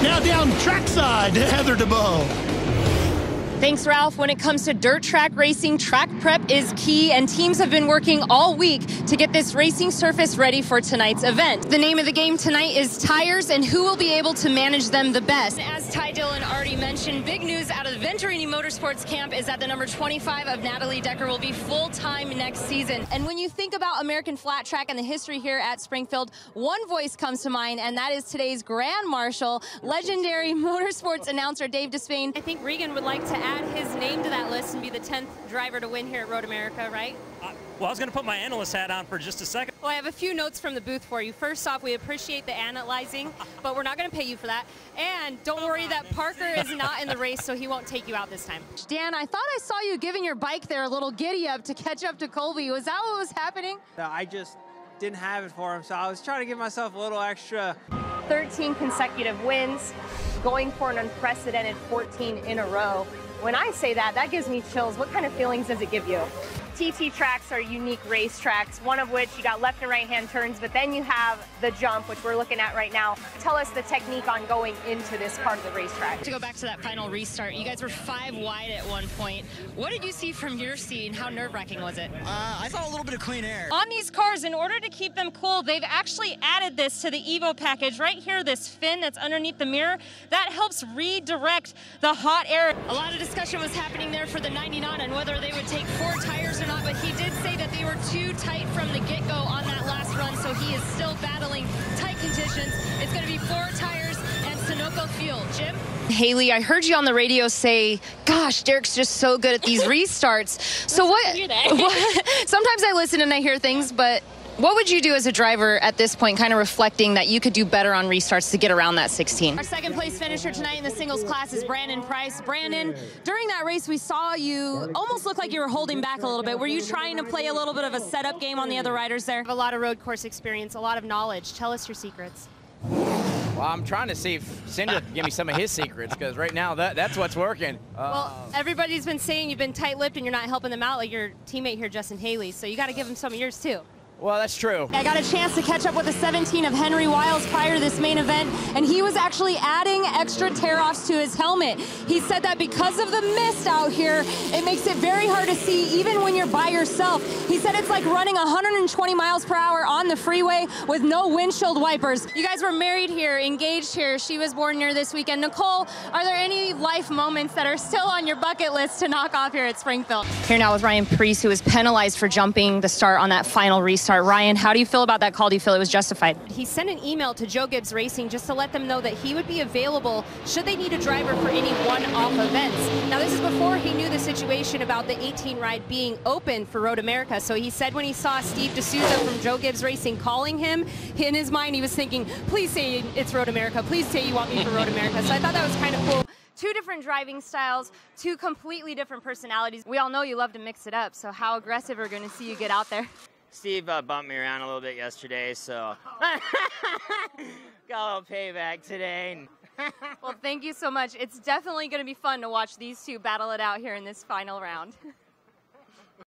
Now down trackside, Heather DeBeaux. Thanks, Ralph. When it comes to dirt track racing, track prep is key, and teams have been working all week to get this racing surface ready for tonight's event. The name of the game tonight is tires, and who will be able to manage them the best. As Ty Dillon already mentioned, big news out of the Venturini Motorsports camp is that the number 25 of Natalie Decker will be full-time next season. And when you think about American flat track and the history here at Springfield, one voice comes to mind, and that is today's Grand Marshal, legendary motorsports announcer Dave Despain. I think Regan would like to add his name to that list and be the 10th driver to win here at Road America, right? Well, I was going to put my analyst hat on for just a second. Well, I have a few notes from the booth for you. First off, we appreciate the analyzing, but we're not going to pay you for that. And don't worry that Parker is not in the race, so he won't take you out this time. Dan, I thought I saw you giving your bike there a little giddy up to catch up to Colby. Was that what was happening? I just didn't have it for him, so I was trying to give myself a little extra. 13 consecutive wins, going for an unprecedented 14 in a row. When I say that, that gives me chills. What kind of feelings does it give you? TT tracks are unique race tracks, one of which you got left and right hand turns, but then you have the jump, which we're looking at right now. Tell us the technique on going into this part of the racetrack. To go back to that final restart, you guys were 5 wide at one point. What did you see from your seat, and how nerve-wracking was it? I saw a little bit of clean air. On these cars, in order to keep them cool, they've actually added this to the Evo package. Right here, this fin that's underneath the mirror, that helps redirect the hot air. A lot of discussion was happening there for the 99 on whether they would take 4 tires or not, but he did say that they were too tight from the get-go on that last run, so he is still battling tight conditions. It's going to be 4 tires and Sunoco fuel. Jim? Haley, I heard you on the radio say, gosh, Derek's just so good at these restarts. So what, sometimes I listen and I hear things, but what would you do as a driver at this point, kind of reflecting that you could do better on restarts to get around that 16? Our second place finisher tonight in the singles class is Brandon Price. Brandon, during that race, we saw you almost look like you were holding back a little bit. Were you trying to play a little bit of a setup game on the other riders there? I have a lot of road course experience, a lot of knowledge. Tell us your secrets. Well, I'm trying to see if Cinder can give me some of his secrets, because right now that's what's working. Well, everybody's been saying you've been tight-lipped and you're not helping them out like your teammate here, Justin Haley, so you got to give them some of yours too. Well, that's true. I got a chance to catch up with the 17 of Henry Wiles prior to this main event, and he was actually adding extra tear-offs to his helmet. He said that because of the mist out here, it makes it very hard to see even when you're by yourself. He said it's like running 120 miles per hour on the freeway with no windshield wipers. You guys were married here, engaged here. She was born here this weekend. Nicole, are there any life moments that are still on your bucket list to knock off here at Springfield? Here now with Ryan Preece, who was penalized for jumping the start on that final restart. Ryan, how do you feel about that call? Do you feel it was justified? He sent an email to Joe Gibbs Racing just to let them know that he would be available should they need a driver for any one-off events. Now, this is before he knew the situation about the 18 ride being open for Road America. So he said when he saw Steve D'Souza from Joe Gibbs Racing calling him, in his mind he was thinking, please say it's Road America. Please say you want me for Road America. So I thought that was kind of cool. 2 different driving styles, 2 completely different personalities. We all know you love to mix it up, so how aggressive are we going to see you get out there? Steve bumped me around a little bit yesterday, so got a little payback today. Well, thank you so much. It's definitely going to be fun to watch these 2 battle it out here in this final round.